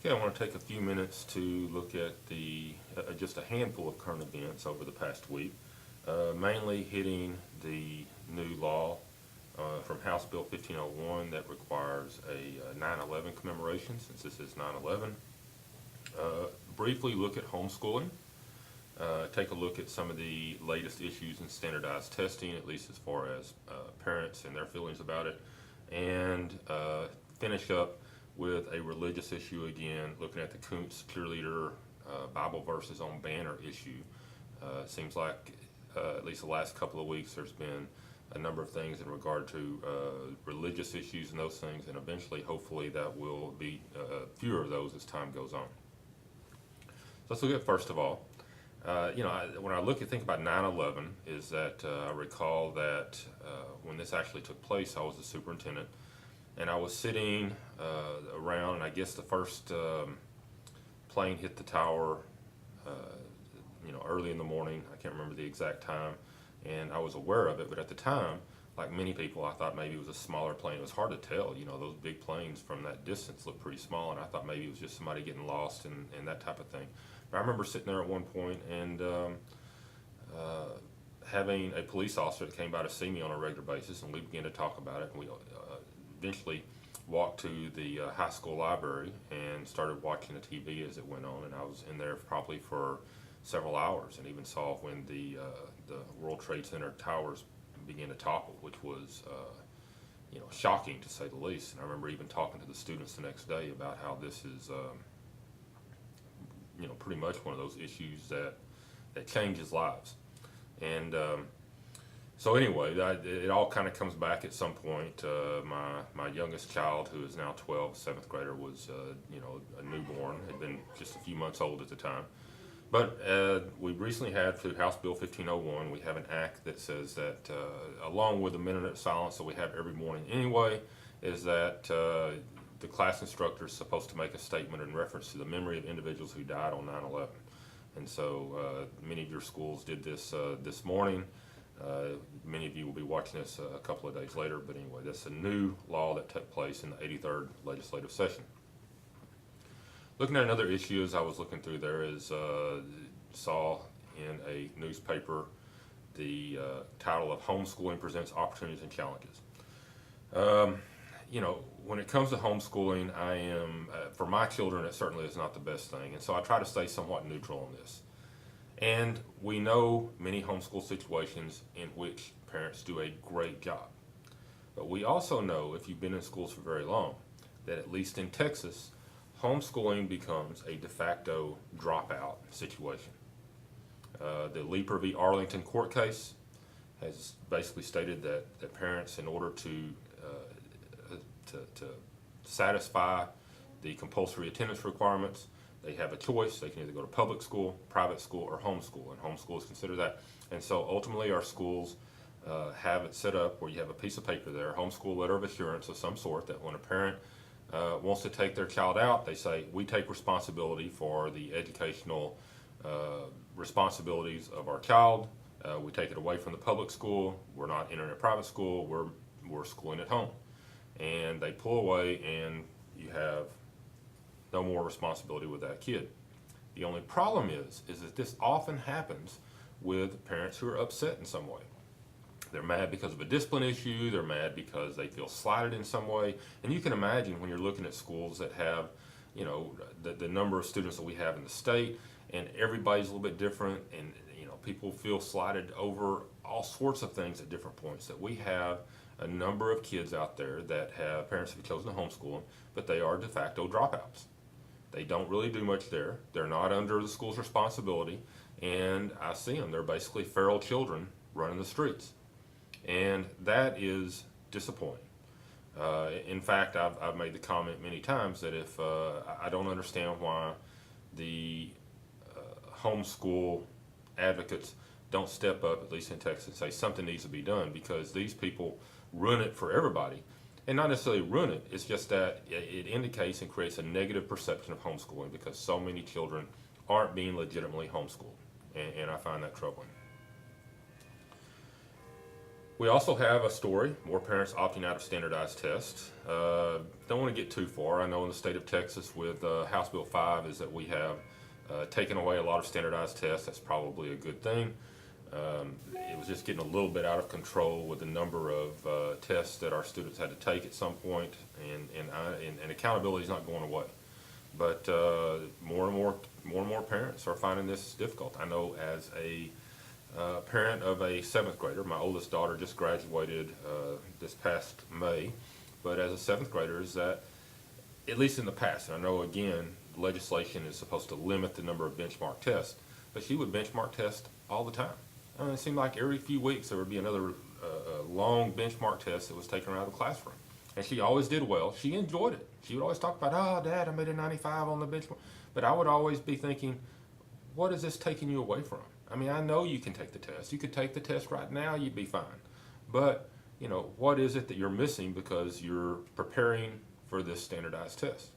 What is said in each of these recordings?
Okay, I want to take a few minutes to look at just a handful of current events over the past week, mainly hitting the new law from House Bill 1501 that requires a 9/11 commemoration, since this is 9/11. Briefly look at homeschooling, take a look at some of the latest issues in standardized testing, at least as far as parents and their feelings about it, and finish up with a religious issue again, looking at the Koontz cheerleader Bible verses on banner issue. It seems like at least the last couple of weeks there's been a number of things in regard to religious issues and those things, and eventually, hopefully, that will be fewer of those as time goes on. So let's look at first of all, when I think about 9/11, is that I recall that when this actually took place, I was the superintendent, and I was sitting around, and I guess the first plane hit the tower, early in the morning. I can't remember the exact time, and I was aware of it, but at the time, like many people, I thought maybe it was a smaller plane. It was hard to tell, those big planes from that distance look pretty small, and I thought maybe it was just somebody getting lost and that type of thing. But I remember sitting there at one point and having a police officer that came by to see me on a regular basis, and we began to talk about it, and we eventually walked to the high school library and started watching the TV as it went on, and I was in there probably for several hours, and even saw when the World Trade Center towers began to topple, which was shocking to say the least. And I remember even talking to the students the next day about how this is pretty much one of those issues that changes lives. And so anyway, it all kind of comes back at some point. My youngest child, who is now 12, seventh grader, was a newborn, had been just a few months old at the time. But we recently had, through House Bill 1501, we have an act that says that, along with the minute of silence that we have every morning anyway, is that the class instructor is supposed to make a statement in reference to the memory of individuals who died on 9/11. And so many of your schools did this this morning. Many of you will be watching this a couple of days later, but anyway, that's a new law that took place in the 83rd legislative session. Looking at another issue as I was looking through there is saw in a newspaper the title of Homeschooling Presents Opportunities and Challenges. When it comes to homeschooling, I am, for my children, it certainly is not the best thing, and so I try to stay somewhat neutral on this. And we know many homeschool situations in which parents do a great job. But we also know, if you've been in schools for very long, that at least in Texas, homeschooling becomes a de facto dropout situation. The Leeper v. Arlington court case has basically stated that parents, in order to satisfy the compulsory attendance requirements, they have a choice. They can either go to public school, private school, or homeschool, and homeschool is considered that. And so ultimately our schools have it set up where you have a piece of paper there, homeschool letter of assurance of some sort, that when a parent wants to take their child out, they say, we take responsibility for the educational responsibilities of our child. We take it away from the public school. We're not entering a private school. We're schooling at home. And they pull away, and you have no more responsibility with that kid. The only problem is that this often happens with parents who are upset in some way. They're mad because of a discipline issue, they're mad because they feel slighted in some way, and you can imagine when you're looking at schools that have, the number of students that we have in the state, and everybody's a little bit different, and people feel slighted over all sorts of things at different points, that we have a number of kids out there that have parents that have chosen to homeschool them, but they are de facto dropouts. They don't really do much there. They're not under the school's responsibility, and I see them. They're basically feral children running the streets, and that is disappointing. In fact, I've made the comment many times that if I don't understand why the homeschool advocates don't step up, at least in Texas, and say something needs to be done, because these people ruin it for everybody. And not necessarily ruin it, it's just that it indicates and creates a negative perception of homeschooling, because so many children aren't being legitimately homeschooled, and I find that troubling. We also have a story, more parents opting out of standardized tests. Don't want to get too far. I know in the state of Texas with House Bill 5 is that we have taken away a lot of standardized tests. That's probably a good thing. It was just getting a little bit out of control with the number of tests that our students had to take at some point, and accountability is not going away. But more and more parents are finding this difficult. I know as a parent of a seventh grader, my oldest daughter just graduated this past May, but as a seventh grader, is that at least in the past, and I know again legislation is supposed to limit the number of benchmark tests, but she would benchmark test all the time. I mean, it seemed like every few weeks there would be another long benchmark test that was taken out of the classroom. And she always did well. She enjoyed it. She would always talk about, oh, Dad, I made a 95 on the benchmark. But I would always be thinking, what is this taking you away from? I mean, I know you can take the test. You could take the test right now, you'd be fine. But, you know, what is it that you're missing because you're preparing for this standardized test?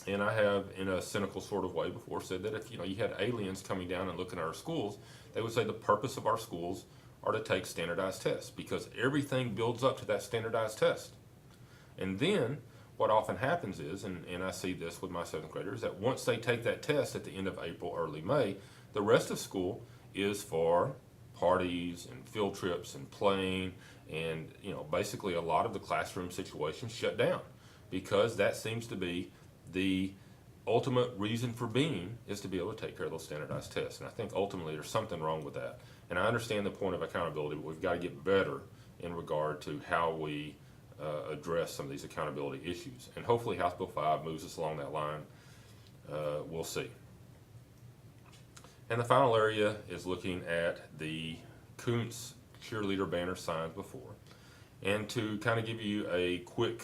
And I have, in a cynical sort of way before, said that if, you know, you had aliens coming down and looking at our schools, they would say the purpose of our schools are to take standardized tests because everything builds up to that standardized test. And then what often happens is, and I see this with my seventh graders, that once they take that test at the end of April, early May, the rest of school is for parties and field trips and playing, and you know, basically a lot of the classroom situations shut down because that seems to be the ultimate reason for being, is to be able to take care of those standardized tests. And I think ultimately there's something wrong with that. And I understand the point of accountability, but we've got to get better in regard to how we address some of these accountability issues. And hopefully House Bill 5 moves us along that line. We'll see. And the final area is looking at the Koontz cheerleader banner signs before. And to kind of give you a quick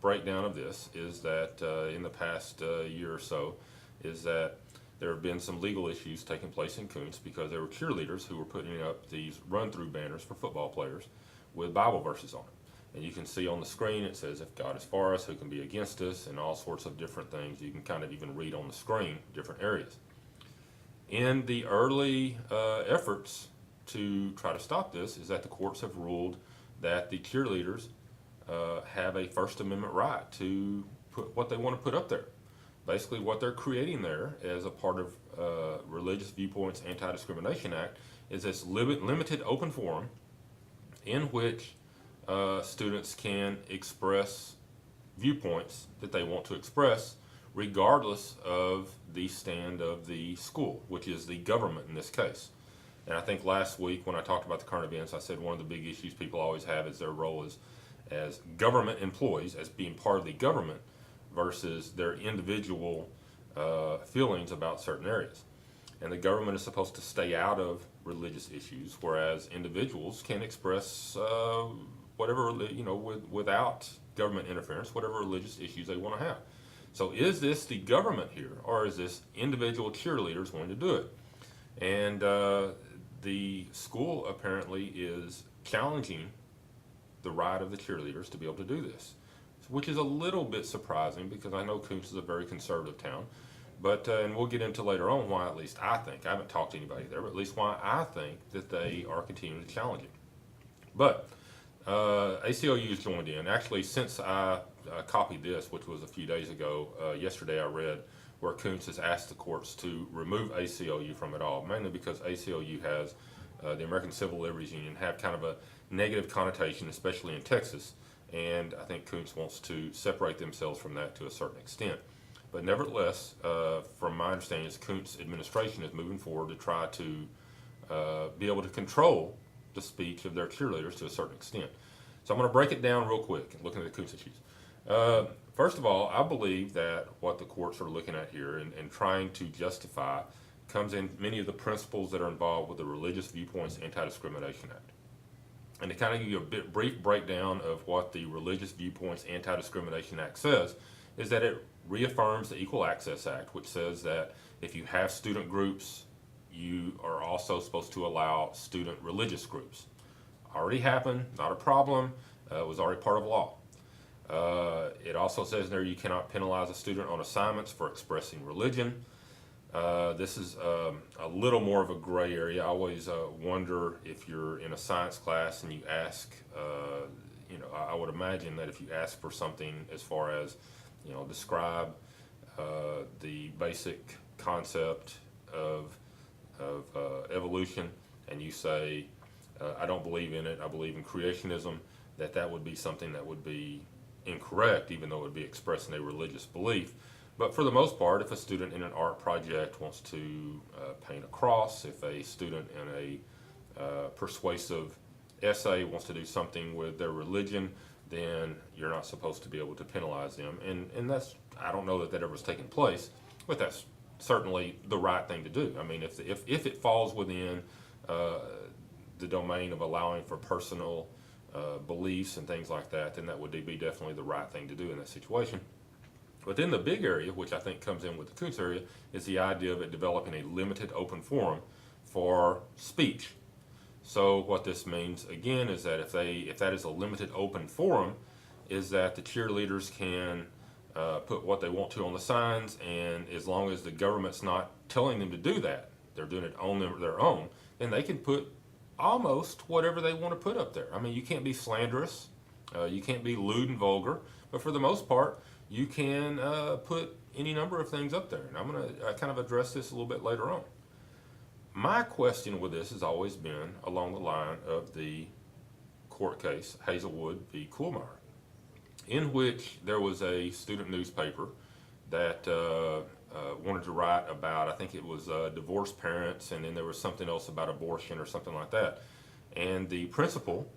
breakdown of this is that in the past year or so is that there have been some legal issues taking place in Koontz because there were cheerleaders who were putting up these run-through banners for football players with Bible verses on it. And you can see on the screen it says, if God is for us, who can be against us, and all sorts of different things. You can kind of even read on the screen different areas. In the early efforts to try to stop this is that the courts have ruled that the cheerleaders have a First Amendment right to put what they want to put up there. Basically what they're creating there as a part of Religious Viewpoints Anti-Discrimination Act is this limited open forum in which students can express viewpoints that they want to express regardless of the stand of the school, which is the government in this case. And I think last week when I talked about the current events, I said one of the big issues people always have is their role as government employees, as being part of the government versus their individual feelings about certain areas. And the government is supposed to stay out of religious issues, whereas individuals can express whatever, without government interference, whatever religious issues they want to have. So is this the government here, or is this individual cheerleaders going to do it? And the school apparently is challenging the right of the cheerleaders to be able to do this, which is a little bit surprising because I know Koontz is a very conservative town. But, and we'll get into later on why, at least I think, I haven't talked to anybody there, but at least why I think that they are continuing to challenge it. But ACLU's joined in. Actually, since I copied this, which was a few days ago, yesterday I read where Koontz has asked the courts to remove ACLU from it all, mainly because ACLU has the American Civil Liberties Union have kind of a negative connotation, especially in Texas, and I think Koontz wants to separate themselves from that to a certain extent. But nevertheless, from my understanding, Koontz administration is moving forward to try to be able to control the speech of their cheerleaders to a certain extent. So I'm going to break it down real quick, looking at the Koontz issues. First of all, I believe that what the courts are looking at here and trying to justify comes in many of the principles that are involved with the Religious Viewpoints Anti-Discrimination Act. And to kind of give you a brief breakdown of what the Religious Viewpoints Anti-Discrimination Act says, is that it reaffirms the Equal Access Act, which says that if you have student groups, you are also supposed to allow student religious groups. Already happened, not a problem, it was already part of law. It also says there you cannot penalize a student on assignments for expressing religion. This is a little more of a gray area. I always wonder if you're in a science class and you ask, I would imagine that if you ask for something as far as, describe the basic concept of evolution, and you say, I don't believe in it, I believe in creationism, that would be something that would be incorrect, even though it would be expressing a religious belief. But for the most part, if a student in an art project wants to paint a cross, if a student in a persuasive essay wants to do something with their religion, then you're not supposed to be able to penalize them. And that's, I don't know that ever has taken place, but that's certainly the right thing to do. I mean, if it falls within the domain of allowing for personal beliefs and things like that, then that would be definitely the right thing to do in that situation. But then the big area, which I think comes in with the Koontz area, is the idea of it developing a limited open forum for speech. So what this means, again, is that if that is a limited open forum, is that the cheerleaders can put what they want to on the signs, and as long as the government's not telling them to do that, they're doing it on their own, then they can put almost whatever they want to put up there. I mean, you can't be slanderous, you can't be lewd and vulgar, but for the most part, you can put any number of things up there. And I'm going to kind of address this a little bit later on. My question with this has always been along the line of the court case, Hazelwood v. Kuhlmeyer, in which there was a student newspaper that wanted to write about, I think it was divorced parents, and then there was something else about abortion or something like that. And the principal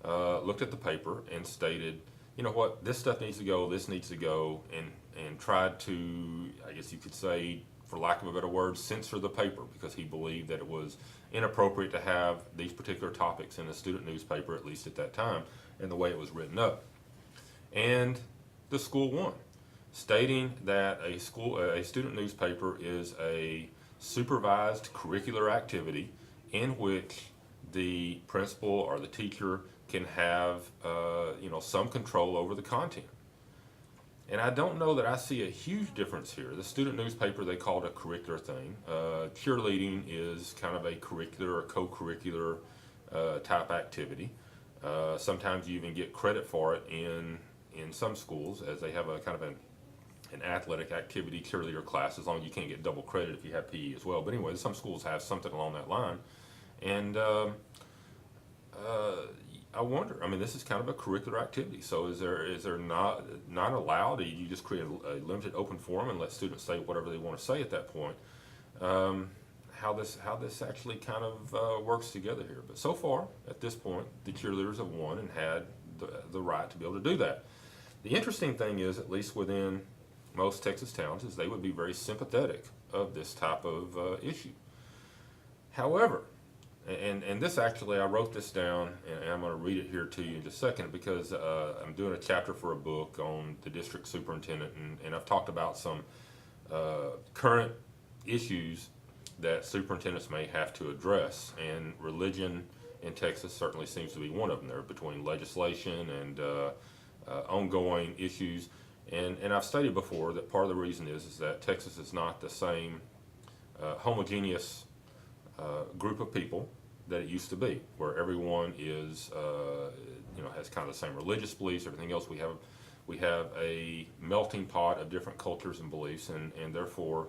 looked at the paper and stated, you know what, this stuff needs to go, this needs to go, and tried to, I guess you could say, for lack of a better word, censor the paper, because he believed that it was inappropriate to have these particular topics in a student newspaper, at least at that time, and the way it was written up. And the school won, stating that a student newspaper is a supervised curricular activity in which the principal or the teacher can have some control over the content. And I don't know that I see a huge difference here. The student newspaper, they call it a curricular thing. Cheerleading is kind of a curricular or co-curricular type activity. Sometimes you even get credit for it in some schools, as they have a kind of an athletic activity cheerleader class, as long as you can't get double credit if you have PE as well. But anyway, some schools have something along that line. And I wonder, I mean, this is kind of a curricular activity. So is there not allowed? You just create a limited open forum and let students say whatever they want to say at that point? How this actually kind of works together here. But so far, at this point, the cheerleaders have won and had the right to be able to do that. The interesting thing is, at least within most Texas towns, is they would be very sympathetic of this type of issue. However, and this actually, I wrote this down, and I'm going to read it here to you in just a second, because I'm doing a chapter for a book on the district superintendent, and I've talked about some current issues that superintendents may have to address, and religion in Texas certainly seems to be one of them. There, between legislation and ongoing issues, and I've stated before that part of the reason is that Texas is not the same homogeneous group of people that it used to be, where everyone is has kind of the same religious beliefs, everything else. We have a melting pot of different cultures and beliefs, and therefore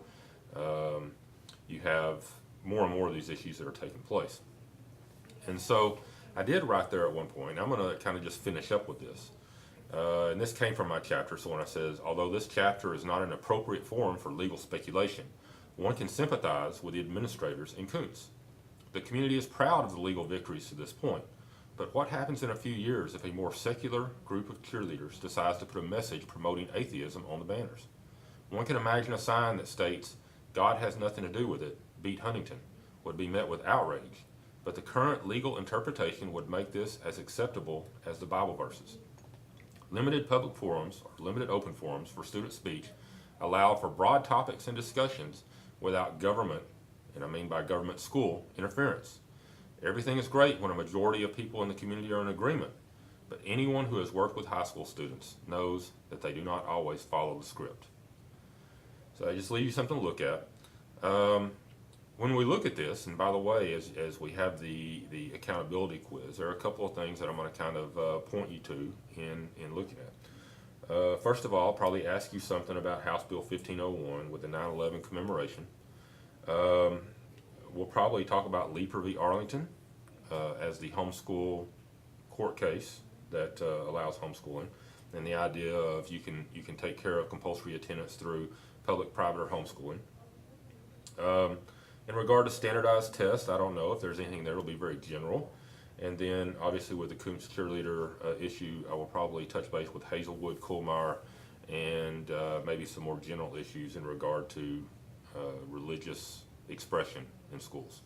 you have more and more of these issues that are taking place. And so I did write there at one point, I'm going to kind of just finish up with this. And this came from my chapter, so when I says, although this chapter is not an appropriate forum for legal speculation, one can sympathize with the administrators in Koontz. The community is proud of the legal victories to this point, but what happens in a few years if a more secular group of cheerleaders decides to put a message promoting atheism on the banners? One can imagine a sign that states, God has nothing to do with it, beat Huntington, would be met with outrage, but the current legal interpretation would make this as acceptable as the Bible verses. Limited public forums, or limited open forums for student speech, allow for broad topics and discussions without government, and I mean by government school, interference. Everything is great when a majority of people in the community are in agreement, but anyone who has worked with high school students knows that they do not always follow the script. So I just leave you something to look at. When we look at this, and by the way, as we have the accountability quiz, there are a couple of things that I'm going to kind of point you to in looking at. First of all, I'll probably ask you something about House Bill 1501 with the 9/11 commemoration. Um, we'll probably talk about Leeper v. Arlington as the homeschool court case that allows homeschooling, and the idea of you can take care of compulsory attendance through public, private, or homeschooling. In regard to standardized tests, I don't know if there's anything there. It'll be very general. And then, obviously, with the Coombs cheerleader issue, I will probably touch base with Hazelwood, Coolmire, and maybe some more general issues in regard to religious expression in schools.